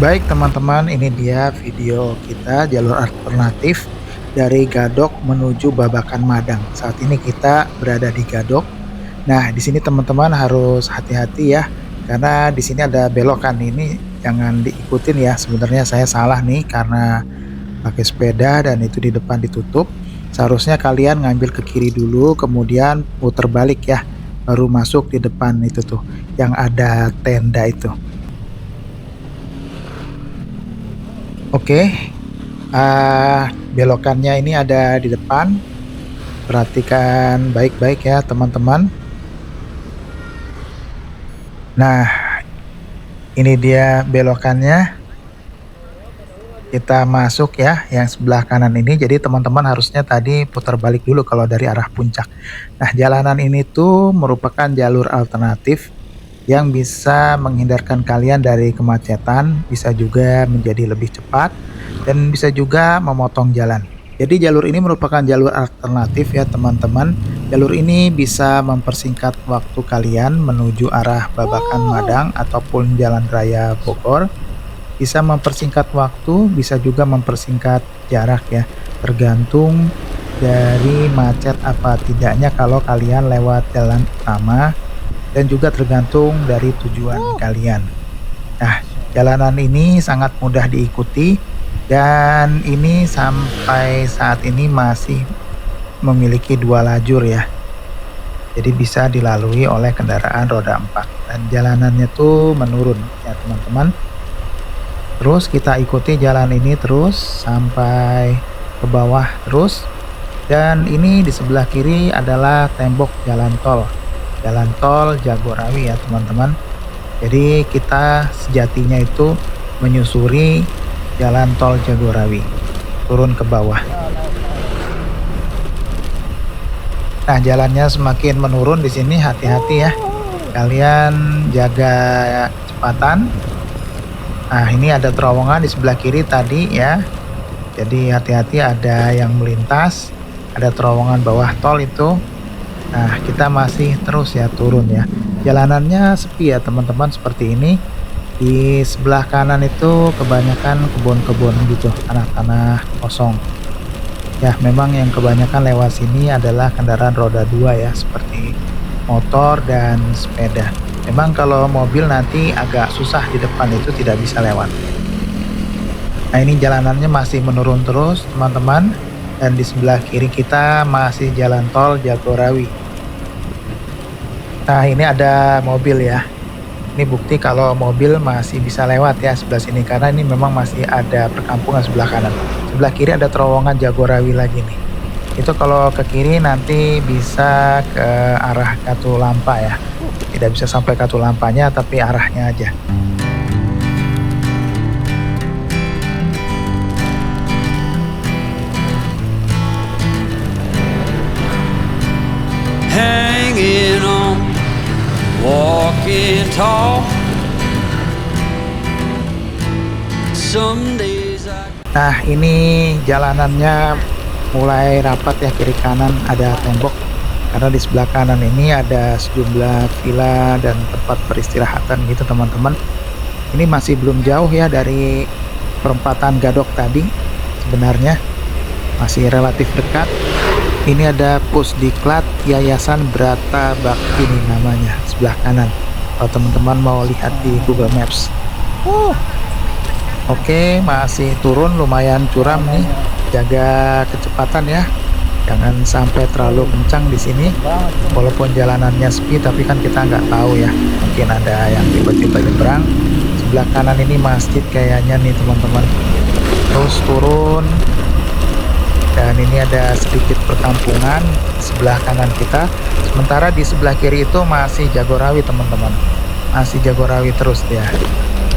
Baik teman-teman, ini dia video kita jalur alternatif dari Gadok menuju Babakan Madang. Saat ini kita berada di Gadok. Nah, di sini teman-teman harus hati-hati ya, karena di sini ada belokan ini jangan diikutin ya. Sebenarnya saya salah nih karena pakai sepeda dan itu di depan ditutup. Seharusnya kalian ngambil ke kiri dulu, kemudian putar balik ya, baru masuk di depan itu tuh, yang ada tenda itu. Oke, belokannya ini ada di depan. Perhatikan baik-baik ya teman-teman. Nah, ini dia belokannya. Kita masuk ya, yang sebelah kanan ini. Jadi teman-teman harusnya tadi putar balik dulu kalau dari arah puncak. Nah, jalanan ini tuh merupakan jalur alternatif yang bisa menghindarkan kalian dari kemacetan, bisa juga menjadi lebih cepat, dan bisa juga memotong jalan. Jadi jalur ini merupakan jalur alternatif ya teman-teman. Jalur ini bisa mempersingkat waktu kalian menuju arah Babakan Madang ataupun Jalan Raya Bogor. Bisa mempersingkat waktu, bisa juga mempersingkat jarak ya, tergantung dari macet apa tidaknya kalau kalian lewat jalan utama, dan juga tergantung dari tujuan kalian. Nah, jalanan ini sangat mudah diikuti dan ini sampai saat ini masih memiliki 2 lajur ya. Jadi bisa dilalui oleh kendaraan roda 4 dan jalanannya tuh menurun ya teman-teman. Terus kita ikuti jalan ini terus sampai ke bawah terus, dan ini di sebelah kiri adalah tembok jalan tol Jagorawi ya teman-teman. Jadi kita sejatinya itu menyusuri jalan tol Jagorawi turun ke bawah. Nah, jalannya semakin menurun di sini, hati-hati ya, kalian jaga kecepatan. Nah, ini ada terowongan di sebelah kiri tadi ya, jadi hati-hati, ada yang melintas, ada terowongan bawah tol itu. Nah, kita masih terus ya turun ya. Jalanannya sepi ya teman-teman, seperti ini. Di sebelah kanan itu kebanyakan kebun-kebun gitu, tanah-tanah kosong. Ya, memang yang kebanyakan lewat sini adalah kendaraan roda 2 ya, seperti motor dan sepeda. Memang kalau mobil nanti agak susah, di depan itu tidak bisa lewat. Nah, ini jalanannya masih menurun terus teman-teman. Dan di sebelah kiri kita masih jalan tol Jagorawi. Nah, ini ada mobil ya. Ini bukti kalau mobil masih bisa lewat ya sebelah sini, karena ini memang masih ada perkampungan sebelah kanan. Sebelah kiri ada terowongan Jagorawi lagi nih. Itu kalau ke kiri nanti bisa ke arah Katulampa ya. Tidak bisa sampai Katulampanya, tapi arahnya aja. Hanging on, walking tall. Some days Nah, ini jalanannya mulai rapat ya, kiri kanan ada tembok. Karena di sebelah kanan ini ada sejumlah villa dan tempat peristirahatan gitu teman-teman. Ini masih belum jauh ya dari perempatan Gadok tadi, sebenarnya masih relatif dekat. Ini ada Pusdiklat Yayasan Brata Bakti nih namanya, sebelah kanan, kalau teman-teman mau lihat di Google Maps. Oke, masih turun, lumayan curam nih, jaga kecepatan ya, jangan sampai terlalu kencang di sini. Walaupun jalanannya sepi, tapi kan kita nggak tahu ya, mungkin ada yang tiba-tiba nyebrang. Sebelah kanan ini masjid kayaknya nih teman-teman. Terus turun, dan ini ada sedikit perkampungan sebelah kanan kita. Sementara di sebelah kiri itu masih Jagorawi teman-teman, masih Jagorawi terus ya.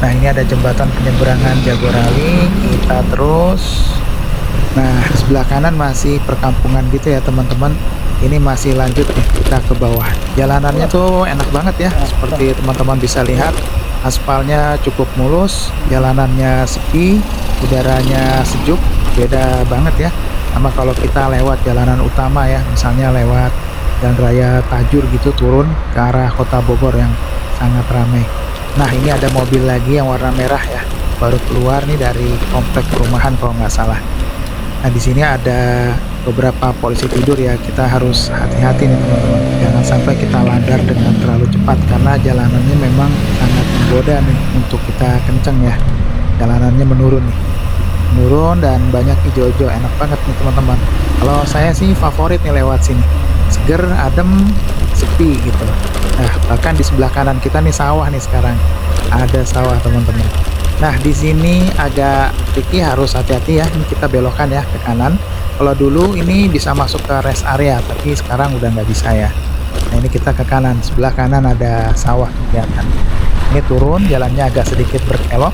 Nah, ini ada jembatan penyeberangan Jagorawi, kita terus. Nah, sebelah kanan masih perkampungan gitu ya teman-teman. Ini masih lanjut nih kita ke bawah. Jalanannya tuh enak banget ya, seperti teman-teman bisa lihat. Aspalnya cukup mulus, jalanannya sepi, udaranya sejuk, beda banget ya sama kalau kita lewat jalanan utama ya, misalnya lewat Jalan Raya Tajur gitu, turun ke arah kota Bogor yang sangat ramai. Nah, ini ada mobil lagi yang warna merah ya. baru keluar nih dari komplek perumahan kalau nggak salah. Nah, di sini ada beberapa polisi tidur ya. Kita harus hati-hati nih teman-teman. Jangan sampai kita landar dengan terlalu cepat karena jalanannya memang sangat menggoda nih untuk kita kenceng ya. Jalanannya menurun nih. Menurun dan banyak hijau-hijau, enak banget nih teman-teman. Kalau saya sih favorit nih lewat sini. Seger, adem, sepi gitu. Nah, bahkan di sebelah kanan kita nih sawah nih sekarang. Ada sawah teman-teman. Nah, di sini agak tricky, harus hati-hati ya. Ini kita belokan ya ke kanan. Kalau dulu ini bisa masuk ke rest area, tapi sekarang udah nggak bisa ya. Nah, ini kita ke kanan. Sebelah kanan ada sawah kelihatan. Ini turun, jalannya agak sedikit berkelok.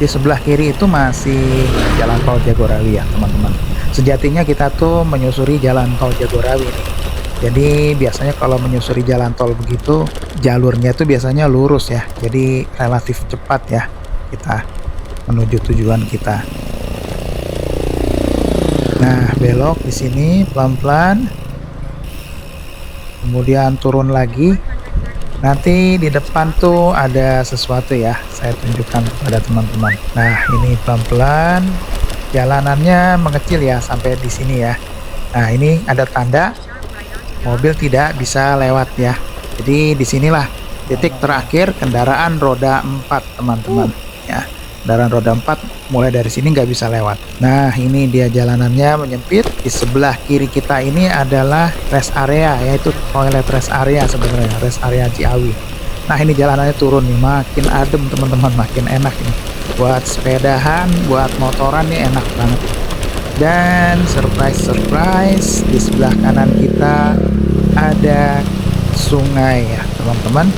Di sebelah kiri itu masih jalan tol Jagorawi ya teman-teman. Sejatinya kita tuh menyusuri jalan tol Jagorawi nih. Jadi biasanya kalau menyusuri jalan tol begitu, jalurnya itu biasanya lurus ya. Jadi relatif cepat ya kita menuju tujuan kita. Nah, belok di sini pelan-pelan. Kemudian turun lagi. Nanti di depan tuh ada sesuatu ya. Saya tunjukkan kepada teman-teman. Nah, ini pelan-pelan. Jalanannya mengecil ya sampai di sini ya. Nah, ini ada tanda mobil tidak bisa lewat ya. Jadi disinilah titik terakhir kendaraan roda 4 teman-teman ya. Kendaraan roda 4 mulai dari sini nggak bisa lewat. Nah, ini dia jalanannya menyempit. Di sebelah kiri kita ini adalah rest area, yaitu toilet rest area sebenarnya, rest area Ciawi. Nah, ini jalanannya turun nih, makin adem teman-teman, makin enak ini. Buat sepedahan, buat motoran nih enak banget. Dan surprise di sebelah kanan kita ada sungai ya teman-teman.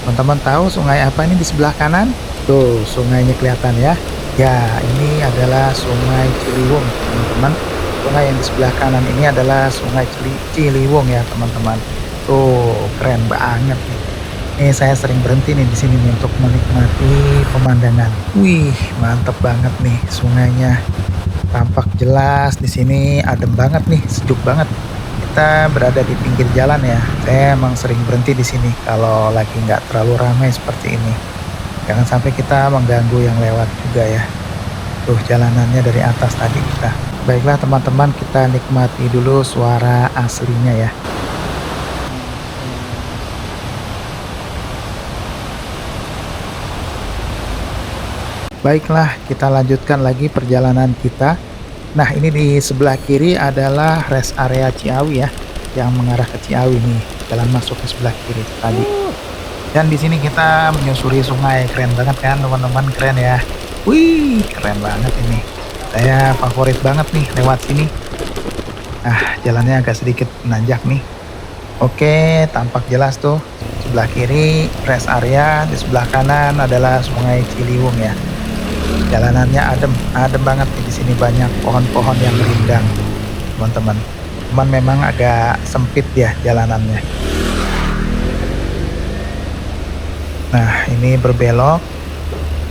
Teman-teman tahu sungai apa ini di sebelah kanan? Tuh, sungainya kelihatan ya. Ya, ini adalah Sungai Ciliwung, teman-teman. Sungai yang di sebelah kanan ini adalah Sungai Ciliwung ya, teman-teman. Tuh, keren banget nih. Ini saya sering berhenti nih di sini nih untuk menikmati pemandangan. Wih, mantep banget nih sungainya. Tampak jelas di sini, adem banget nih, sejuk banget. Kita berada di pinggir jalan ya. Saya emang sering berhenti di sini kalau lagi nggak terlalu ramai seperti ini. Jangan sampai kita mengganggu yang lewat juga ya. Tuh jalanannya dari atas tadi kita. Baiklah teman-teman, kita nikmati dulu suara aslinya ya. Baiklah, kita lanjutkan lagi perjalanan kita. Nah, ini di sebelah kiri adalah rest area Ciawi ya, yang mengarah ke Ciawi nih, jalan masuk ke sebelah kiri tadi. Dan di sini kita menyusuri sungai, keren banget kan teman-teman, keren ya. Wih, keren banget ini. Saya favorit banget nih lewat sini. Ah, jalannya agak sedikit menanjak nih. Oke, tampak jelas tuh. Sebelah kiri rest area, di sebelah kanan adalah Sungai Ciliwung ya. Jalanannya adem banget nih, di sini banyak pohon-pohon yang rindang, teman-teman. Cuman memang agak sempit ya jalanannya. Nah, ini berbelok.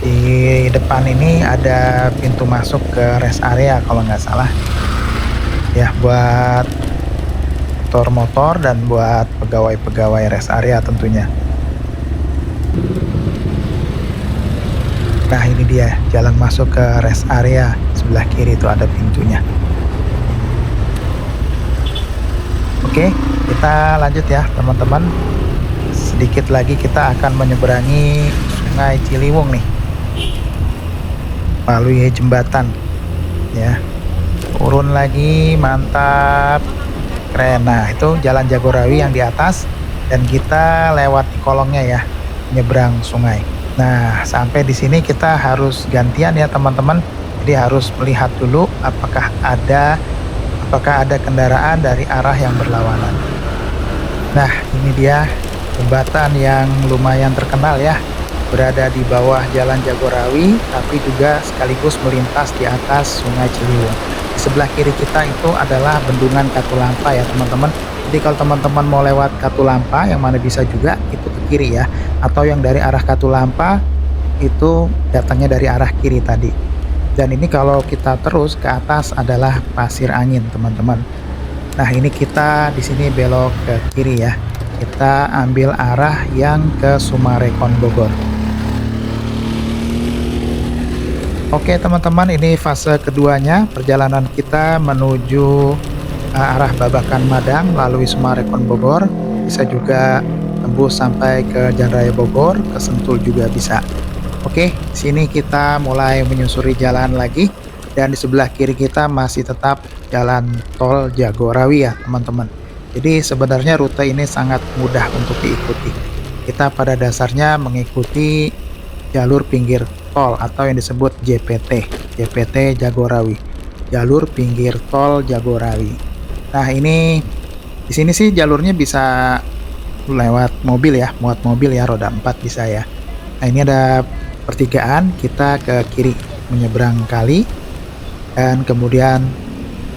Di depan ini ada pintu masuk ke rest area kalau nggak salah. Ya, buat motor-motor dan buat pegawai-pegawai rest area tentunya. Nah, ini dia jalan masuk ke rest area, sebelah kiri itu ada pintunya. Oke, kita lanjut ya teman-teman. Sedikit lagi kita akan menyeberangi Sungai Ciliwung nih, melalui jembatan ya. Turun lagi, mantap, keren. Nah, itu jalan Jagorawi yang di atas, dan kita lewat di kolongnya ya, nyebrang sungai. Nah, sampai di sini kita harus gantian ya teman-teman. Jadi harus melihat dulu apakah ada kendaraan dari arah yang berlawanan. Nah, ini dia jembatan yang lumayan terkenal ya. Berada di bawah jalan Jagorawi, tapi juga sekaligus melintas di atas Sungai Ciliwung. Di sebelah kiri kita itu adalah Bendungan Katulampa ya teman-teman. Jadi kalau teman-teman mau lewat Katulampa, yang mana bisa juga itu ke kiri ya, atau yang dari arah Katulampa itu datangnya dari arah kiri tadi. Dan ini kalau kita terus ke atas adalah Pasir Angin teman-teman. Nah, ini kita di sini belok ke kiri ya. Kita ambil arah yang ke Sumarekon Bogor. Oke teman-teman, ini fase keduanya perjalanan kita menuju arah Babakan Madang melalui Sumarekon Bogor, bisa juga tembus sampai ke Jalan Raya Bogor, ke Sentul juga bisa. Oke, sini kita mulai menyusuri jalan lagi dan di sebelah kiri kita masih tetap jalan tol Jagorawi ya teman-teman. Jadi sebenarnya rute ini sangat mudah untuk diikuti. Kita pada dasarnya mengikuti jalur pinggir tol atau yang disebut JPT, JPT Jagorawi, jalur pinggir tol Jagorawi. Nah ini di sini sih jalurnya bisa lewat mobil ya, muat mobil ya, roda 4 bisa ya. Nah ini ada pertigaan, kita ke kiri menyeberang kali dan kemudian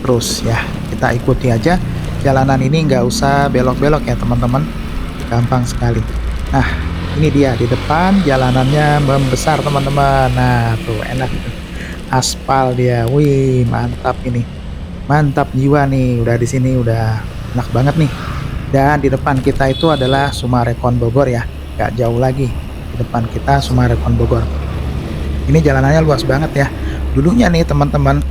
terus ya kita ikuti aja jalanan ini, nggak usah belok-belok ya teman-teman, gampang sekali. Nah ini dia di depan jalanannya membesar teman-teman. Nah tuh enak tuh, aspal dia, wih mantap ini, mantap jiwa nih, udah di sini udah enak banget nih. Dan di depan kita itu adalah Sumarekon Bogor ya, nggak jauh lagi di depan kita Sumarekon Bogor. Ini jalanannya luas banget ya. Dulunya nih teman-teman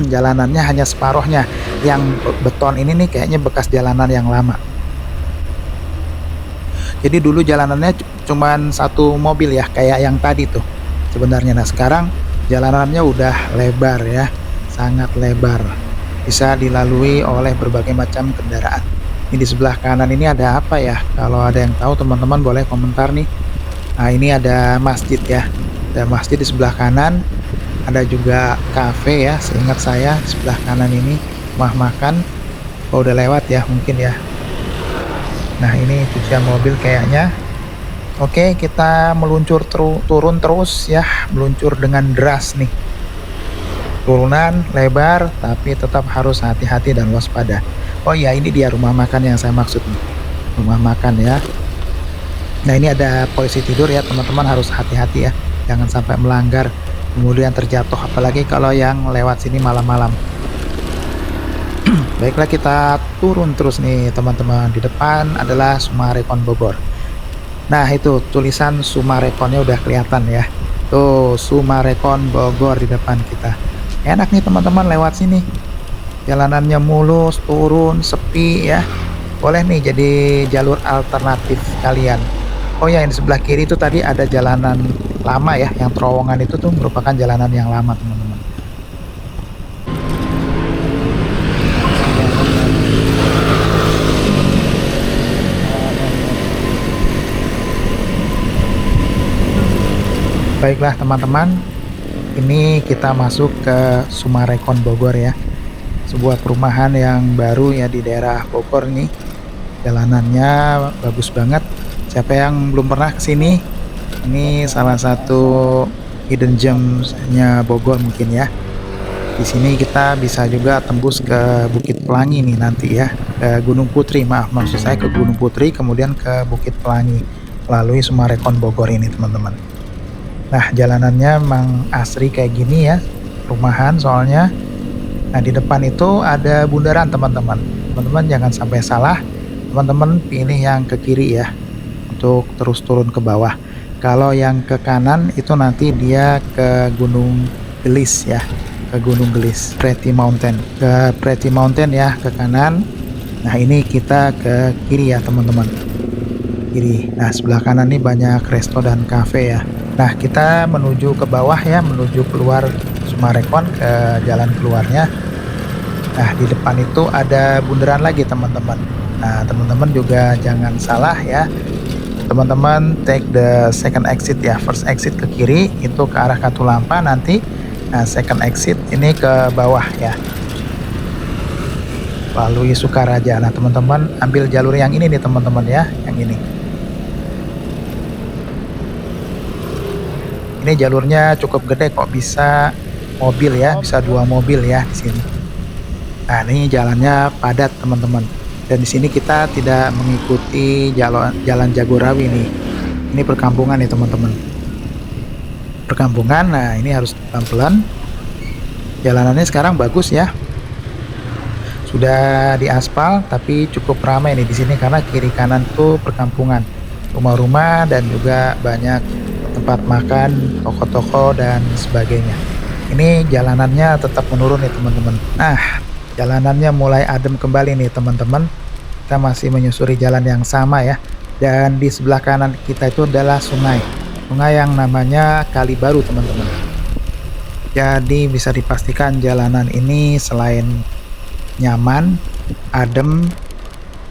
jalanannya hanya separohnya, yang beton ini nih kayaknya bekas jalanan yang lama. Jadi dulu jalanannya cuman satu mobil ya, kayak yang tadi tuh sebenarnya. Nah sekarang jalanannya udah lebar ya, sangat lebar, bisa dilalui oleh berbagai macam kendaraan. Ini di sebelah kanan ini ada apa ya? Kalau ada yang tahu teman-teman boleh komentar nih. Nah ini ada masjid ya, ada masjid di sebelah kanan, ada juga cafe ya, seingat saya di sebelah kanan ini rumah makan. Oh udah lewat ya mungkin ya. Nah ini cucian mobil kayaknya. Oke kita meluncur turun terus ya, meluncur dengan deras nih. Turunan lebar tapi tetap harus hati-hati dan waspada. Oh iya ini dia rumah makan yang saya maksud nih, rumah makan ya. Nah ini ada polisi tidur ya teman-teman, harus hati-hati ya, jangan sampai melanggar kemudian terjatuh, apalagi kalau yang lewat sini malam-malam. Baiklah kita turun terus nih teman-teman, di depan adalah Sumarekon Bogor. Nah itu tulisan Sumarekonnya udah kelihatan ya, tuh Sumarekon Bogor di depan kita. Enak nih teman-teman lewat sini, jalanannya mulus, turun, sepi ya. Boleh nih jadi jalur alternatif kalian. Oh ya yang di sebelah kiri itu tadi ada jalanan lama ya, yang terowongan itu tuh merupakan jalanan yang lama teman-teman. Baiklah teman-teman, ini kita masuk ke Sumarekon Bogor ya, sebuah perumahan yang baru ya di daerah Bogor nih. Jalanannya bagus banget. Siapa yang belum pernah ke sini, ini salah satu hidden gemsnya Bogor mungkin ya. Di sini kita bisa juga tembus ke Bukit Pelangi nih nanti ya, ke Gunung Putri, maksud saya ke Gunung Putri kemudian ke Bukit Pelangi melalui Sumarekon Bogor ini teman-teman. Nah jalanannya memang asri kayak gini ya, rumahan soalnya. Nah di depan itu ada bundaran teman-teman. Teman-teman jangan sampai salah, teman-teman pilih yang ke kiri ya, untuk terus turun ke bawah. Kalau yang ke kanan itu nanti dia ke Gunung Gelis ya, ke Gunung Gelis, Pretty Mountain. Ke Pretty Mountain ya, ke kanan. Nah ini kita ke kiri ya teman-teman, kiri. Nah sebelah kanan ini banyak resto dan cafe ya. Nah kita menuju ke bawah ya, menuju keluar Sumarekon, ke jalan keluarnya. Nah di depan itu ada bundaran lagi teman-teman. Nah teman-teman juga jangan salah ya, teman-teman take the second exit ya, first exit ke kiri itu ke arah Katulampa nanti. Nah second exit ini ke bawah ya, lalui Sukaraja. Nah teman-teman ambil jalur yang ini nih teman-teman ya, yang ini. Ini jalurnya cukup gede kok, bisa mobil ya, bisa 2 mobil ya di sini. Nah ini jalannya padat teman-teman, dan di sini kita tidak mengikuti jalan Jagorawi nih. Ini perkampungan nih teman-teman, perkampungan. Nah ini harus pelan-pelan. Jalanannya sekarang bagus ya, sudah diaspal, tapi cukup ramai nih di sini karena kiri kanan tuh perkampungan, rumah-rumah dan juga banyak tempat makan, toko-toko dan sebagainya. Ini jalanannya tetap menurun nih teman-teman. Nah, jalanannya mulai adem kembali nih teman-teman. Kita masih menyusuri jalan yang sama ya. Dan di sebelah kanan kita itu adalah sungai. Sungai yang namanya Kali Baru teman-teman. Jadi bisa dipastikan jalanan ini selain nyaman, adem,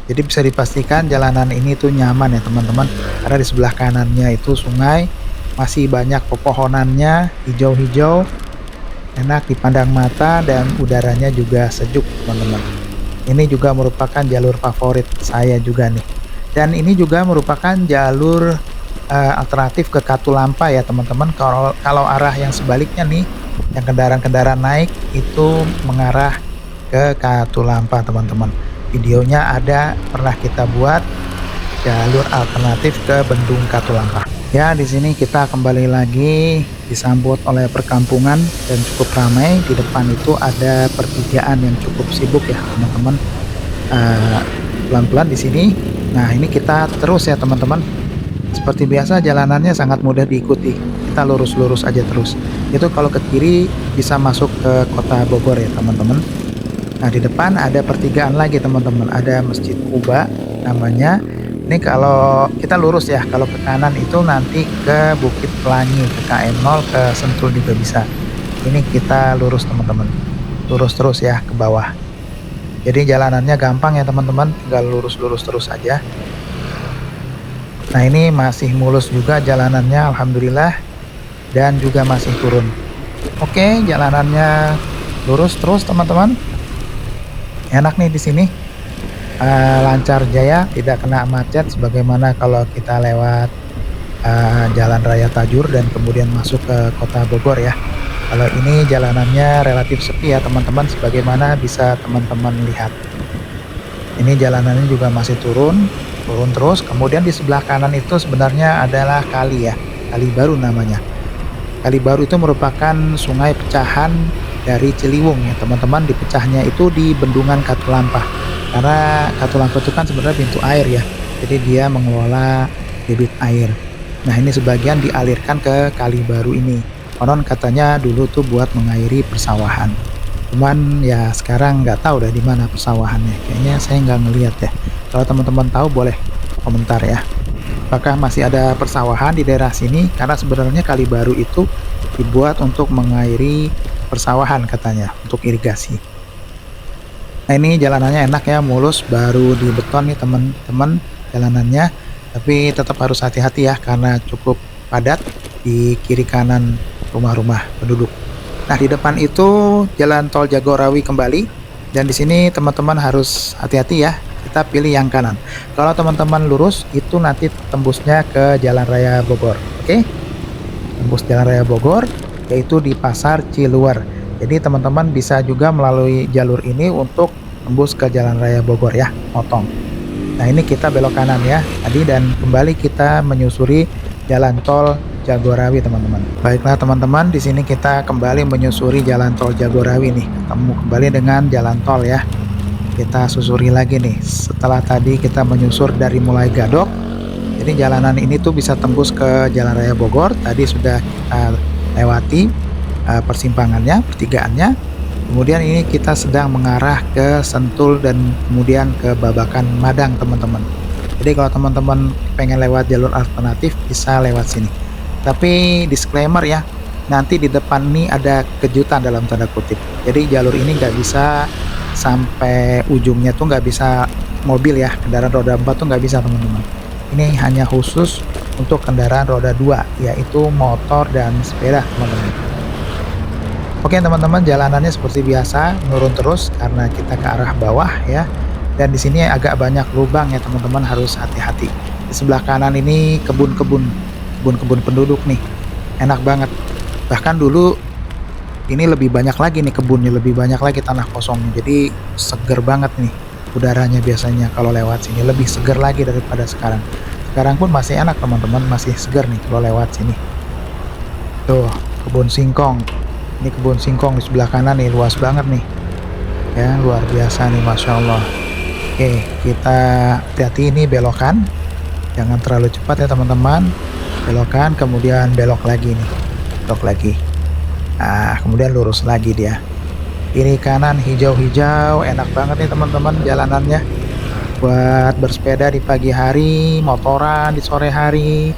jadi bisa dipastikan jalanan ini tuh nyaman ya teman-teman. Karena di sebelah kanannya itu sungai, masih banyak pepohonannya, hijau-hijau, enak dipandang mata dan udaranya juga sejuk teman-teman. Ini juga merupakan jalur favorit saya juga nih. Dan ini juga merupakan jalur alternatif ke Katulampa ya teman-teman. Kalau arah yang sebaliknya nih, yang kendaraan-kendaraan naik itu mengarah ke Katulampa teman-teman. Videonya ada, pernah kita buat jalur alternatif ke Bendung Katulampa. Ya, di sini kita kembali lagi disambut oleh perkampungan dan cukup ramai. Di depan itu ada pertigaan yang cukup sibuk ya teman-teman. Pelan-pelan di sini. Nah, ini kita terus ya teman-teman. Seperti biasa jalanannya sangat mudah diikuti. Kita lurus-lurus aja terus. Itu kalau ke kiri bisa masuk ke kota Bogor ya teman-teman. Nah, di depan ada pertigaan lagi teman-teman. Ada Masjid Kuba namanya. Ini kalau kita lurus ya, kalau ke kanan itu nanti ke Bukit Pelangi, ke KM0, ke Sentul juga bisa. Ini kita lurus teman-teman. Lurus terus ya ke bawah. Jadi jalanannya gampang ya teman-teman, tinggal lurus-lurus terus aja. Nah, ini masih mulus juga jalanannya alhamdulillah dan juga masih turun. Oke, jalanannya lurus terus teman-teman. Enak nih di sini. Lancar jaya, tidak kena macet sebagaimana kalau kita lewat Jalan Raya Tajur dan kemudian masuk ke kota Bogor ya. Kalau ini jalanannya relatif sepi ya teman-teman, sebagaimana bisa teman-teman lihat. Ini jalanannya juga masih turun terus. Kemudian di sebelah kanan itu sebenarnya adalah kali ya, Kali Baru namanya. Kali Baru itu merupakan sungai pecahan dari Ciliwung ya teman-teman. Dipecahnya itu di Bendungan Katulampa. Karena Katulampa itu kan sebenarnya pintu air ya, jadi dia mengelola debit air. Nah, ini sebagian dialirkan ke Kali Baru ini. Konon katanya dulu tuh buat mengairi persawahan. Cuman ya sekarang nggak tahu dah di mana persawahannya. Kayaknya saya nggak ngelihat ya. Kalau teman-teman tahu boleh komentar ya. Apakah masih ada persawahan di daerah sini? Karena sebenarnya Kali Baru itu dibuat untuk mengairi persawahan katanya, untuk irigasi. Nah, ini jalanannya enak ya, mulus, baru di beton nih teman-teman jalanannya. Tapi tetap harus hati-hati ya karena cukup padat di kiri kanan rumah-rumah penduduk. Nah, di depan itu jalan tol Jagorawi kembali dan di sini teman-teman harus hati-hati ya. Kita pilih yang kanan. Kalau teman-teman lurus itu nanti tembusnya ke Jalan Raya Bogor. Oke? Tembus Jalan Raya Bogor yaitu di Pasar Ciluar. Jadi teman-teman bisa juga melalui jalur ini untuk tembus ke Jalan Raya Bogor ya, motong. Nah, ini kita belok kanan ya tadi dan kembali kita menyusuri jalan tol Jagorawi teman-teman. Baiklah teman-teman, di sini kita kembali menyusuri jalan tol Jagorawi nih. Ketemu kembali dengan jalan tol ya. Kita susuri lagi nih. Setelah tadi kita menyusur dari mulai Gadok. Jadi jalanan ini tuh bisa tembus ke Jalan Raya Bogor. Tadi sudah kita lewati persimpangannya, pertigaannya. Kemudian ini kita sedang mengarah ke Sentul dan kemudian ke Babakan Madang teman-teman. Jadi kalau teman-teman pengen lewat jalur alternatif bisa lewat sini. Tapi disclaimer ya, nanti di depan ini ada kejutan dalam tanda kutip. Jadi jalur ini nggak bisa sampai ujungnya tuh nggak bisa mobil ya, kendaraan roda 4 tuh nggak bisa teman-teman. Ini hanya khusus untuk kendaraan roda 2 yaitu motor dan sepeda teman-teman. Oke teman-teman, jalanannya seperti biasa menurun terus karena kita ke arah bawah ya. Dan di sini agak banyak lubang ya teman-teman, harus hati-hati. Di sebelah kanan ini kebun-kebun penduduk nih. Enak banget. Bahkan dulu ini lebih banyak lagi nih kebunnya, lebih banyak lagi tanah kosongnya. Jadi seger banget nih udaranya biasanya kalau lewat sini, lebih seger lagi daripada sekarang. Sekarang pun masih enak teman-teman, masih seger nih kalau lewat sini. Tuh, kebun singkong. Ini kebun singkong di sebelah kanan nih, luas banget nih ya, luar biasa nih, Masya Allah. Oke, kita hati-hati ini belokan, jangan terlalu cepat ya teman-teman. Belokan kemudian belok lagi nih, belok lagi. Nah, kemudian lurus lagi dia. Kiri kanan hijau-hijau, enak banget nih teman-teman jalanannya. Buat bersepeda di pagi hari, motoran di sore hari.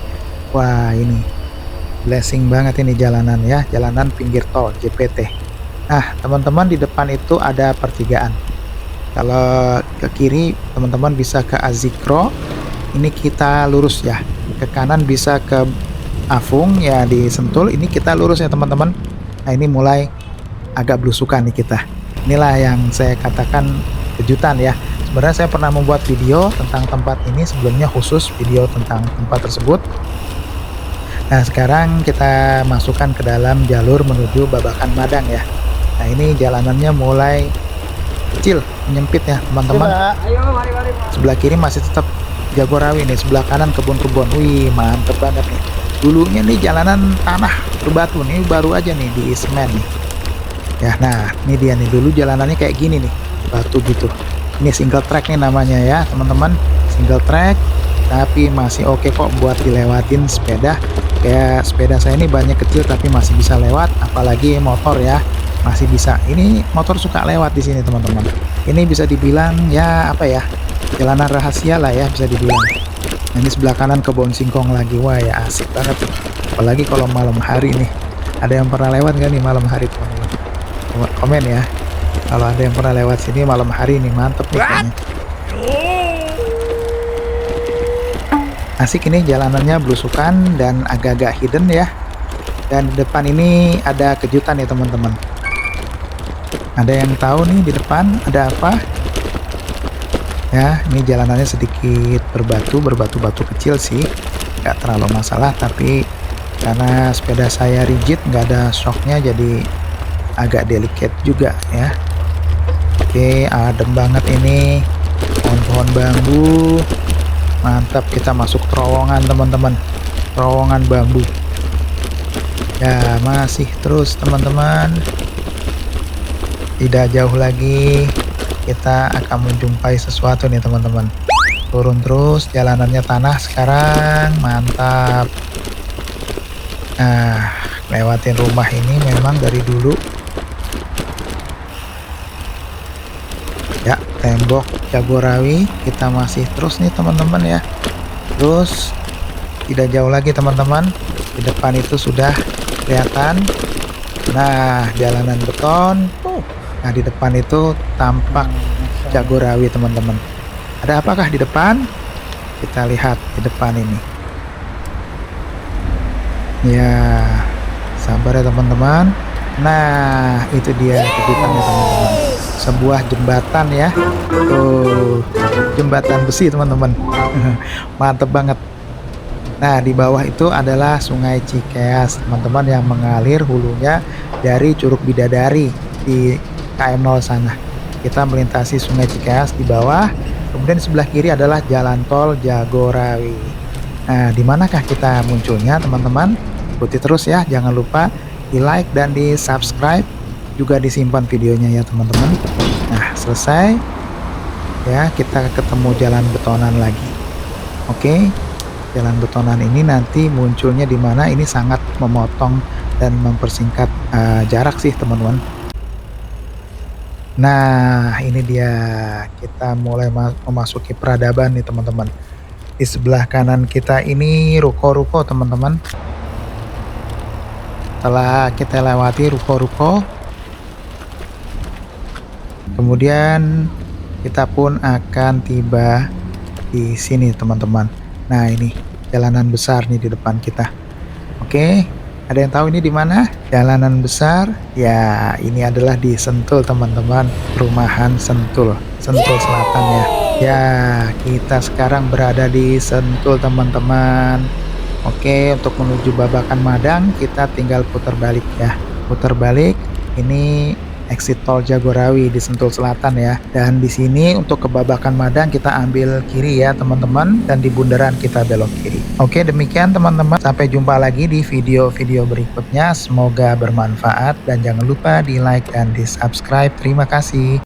Wah, ini blessing banget ini jalanan ya, jalanan pinggir tol JPT. Nah, teman-teman di depan itu ada pertigaan. Kalau ke kiri teman-teman bisa ke Azikro, ini kita lurus ya. Ke kanan bisa ke Afung ya di Sentul, ini kita lurus ya teman-teman. Nah, ini mulai agak belusukan nih kita. Inilah yang saya katakan kejutan ya. Sebenarnya saya pernah membuat video tentang tempat ini sebelumnya, khusus video tentang tempat tersebut. Nah, sekarang kita masukkan ke dalam jalur menuju Babakan Madang ya. Nah, ini jalanannya mulai kecil, menyempit ya teman-teman. Sebelah kiri masih tetap Jagorawi nih, sebelah kanan kebun-kebun. Wih, mantep banget nih. Dulunya nih jalanan tanah berbatu nih, baru aja nih di semen nih. Ya, nah ini dia nih, dulu jalanannya kayak gini nih, batu gitu. Ini single track nih namanya ya teman-teman, single track, tapi masih oke kok buat dilewatin sepeda. Kayak sepeda saya ini banyak kecil tapi masih bisa lewat, apalagi motor ya, masih bisa. Ini motor suka lewat di sini teman-teman. Ini bisa dibilang ya apa ya, jalanan rahasia lah ya bisa dibilang. Nah, ini sebelah kanan kebun singkong lagi, wah ya asik banget tuh. Apalagi kalau malam hari nih. Ada yang pernah lewat nggak nih malam hari teman-teman? Komen ya. Kalau ada yang pernah lewat sini malam hari nih, mantep nih kayaknya. Asik ini jalanannya belusukan dan agak-agak hidden ya. Dan di depan ini ada kejutan ya teman-teman. Ada yang tahu nih di depan ada apa? Ya, ini jalanannya sedikit berbatu-batu kecil sih. Nggak terlalu masalah, tapi karena sepeda saya rigid, nggak ada shocknya, jadi agak delicate juga ya. Oke, adem banget ini, pohon-pohon bambu. Mantap, kita masuk terowongan teman-teman, terowongan bambu ya. Masih terus teman-teman, tidak jauh lagi kita akan menjumpai sesuatu nih teman-teman. Turun terus, jalanannya tanah sekarang, mantap. Nah, lewatin rumah ini memang dari dulu ya, tembok Jagorawi. Kita masih terus nih teman-teman ya, terus tidak jauh lagi teman-teman, di depan itu sudah kelihatan. Nah, jalanan beton. Nah, di depan itu tampak Jagorawi teman-teman. Ada apakah di depan? Kita lihat di depan ini ya, sabar ya teman-teman. Nah, itu dia kejutannya teman-teman, sebuah jembatan ya. Tuh, jembatan besi teman-teman. Mantep banget. Nah, di bawah itu adalah Sungai Cikeas teman-teman, yang mengalir hulunya dari Curug Bidadari di KM0 sana. Kita melintasi Sungai Cikeas di bawah, kemudian di sebelah kiri adalah jalan tol Jagorawi. Nah, di manakah kita munculnya teman-teman? Ikuti terus ya, jangan lupa di like dan di subscribe, juga disimpan videonya ya teman-teman. Nah, selesai ya, kita ketemu jalan betonan lagi. Oke, jalan betonan ini nanti munculnya di mana, ini sangat memotong dan mempersingkat jarak sih teman-teman. Nah, ini dia, kita mulai memasuki peradaban nih teman-teman. Di sebelah kanan kita ini ruko-ruko teman-teman. Setelah kita lewati ruko-ruko, kemudian kita pun akan tiba di sini teman-teman. Nah, ini jalanan besar nih di depan kita. Oke, ada yang tahu ini di mana? Jalanan besar ya, ini adalah di Sentul teman-teman, perumahan Sentul, Sentul Selatan ya. Ya, kita sekarang berada di Sentul teman-teman. Oke, untuk menuju Babakan Madang kita tinggal putar balik ya. Putar balik, ini exit tol Jagorawi di Sentul Selatan ya. Dan di sini untuk ke Babakan Madang kita ambil kiri ya teman-teman, dan di bundaran kita belok kiri. Oke, demikian teman-teman. Sampai jumpa lagi di video-video berikutnya. Semoga bermanfaat dan jangan lupa di like dan di subscribe. Terima kasih.